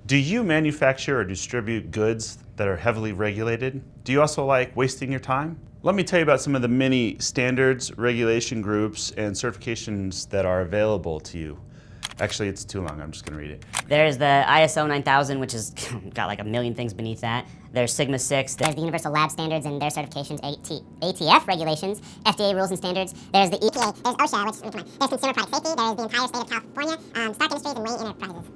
Do you manufacture or distribute goods that are heavily regulated? Do you also like wasting your time? Let me tell you about some of the many standards, regulation groups, and certifications that are available to you. Actually, it's too long. I'm just going to read it. There's the ISO 9000, which has got like a million things beneath that. There's Sigma 6. There's the Universal Lab Standards and their certifications, ATF regulations, FDA rules and standards. There's the EPA, there's OSHA, which, come on, there's Consumer Product Safety, there's the entire state of California, Stock Industries, and Wayne Enterprises.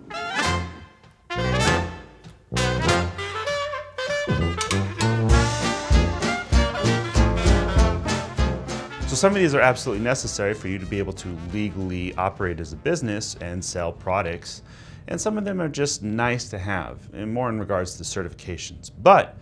So some of these are absolutely necessary for you to be able to legally operate as a business and sell products. And some of them are just nice to have, and more in regards to certifications. But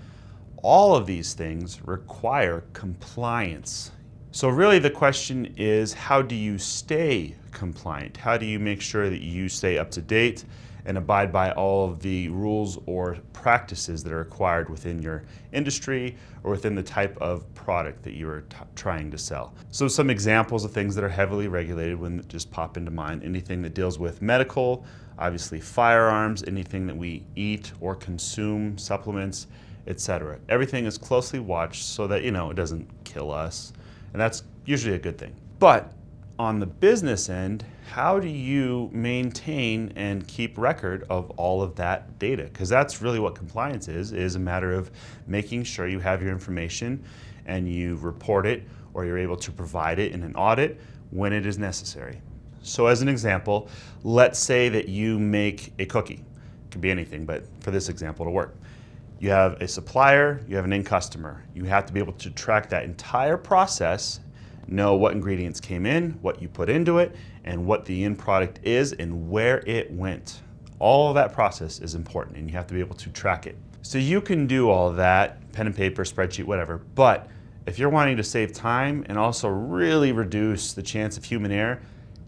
all of these things require compliance. So really the question is, how do you stay compliant? How do you make sure that you stay up to date and abide by all of the rules or practices that are required within your industry or within the type of product that you are trying to sell? So some examples of things that are heavily regulated when just pop into mind: anything that deals with medical, obviously firearms, anything that we eat or consume, supplements, etc. Everything is closely watched so that, it doesn't kill us, and that's usually a good thing. But on the business end, how do you maintain and keep record of all of that data? Because that's really what compliance is a matter of making sure you have your information and you report it, or you're able to provide it in an audit when it is necessary. So as an example, let's say that you make a cookie. It could be anything, but for this example to work. You have a supplier, you have an end customer. You have to be able to track that entire process, know what ingredients came in, what you put into it, and what the end product is and where it went. All of that process is important, and you have to be able to track it. So you can do all of that, pen and paper, spreadsheet, whatever, but if you're wanting to save time and also really reduce the chance of human error,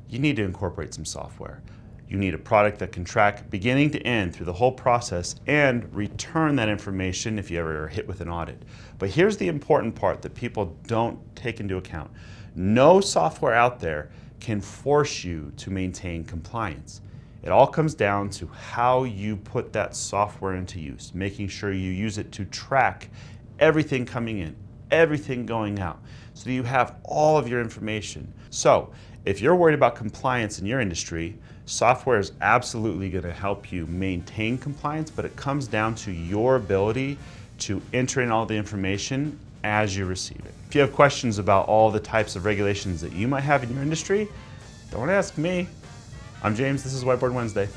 you need to incorporate some software. You need a product that can track beginning to end through the whole process and return that information if you ever are hit with an audit. But here's the important part that people don't take into account. No software out there can force you to maintain compliance. It all comes down to how you put that software into use, making sure you use it to track everything coming in, everything going out, so that you have all of your information. So if you're worried about compliance in your industry, software is absolutely going to help you maintain compliance, but it comes down to your ability to enter in all the information as you receive it. If you have questions about all the types of regulations that you might have in your industry, don't ask me. I'm James, this is Whiteboard Wednesday.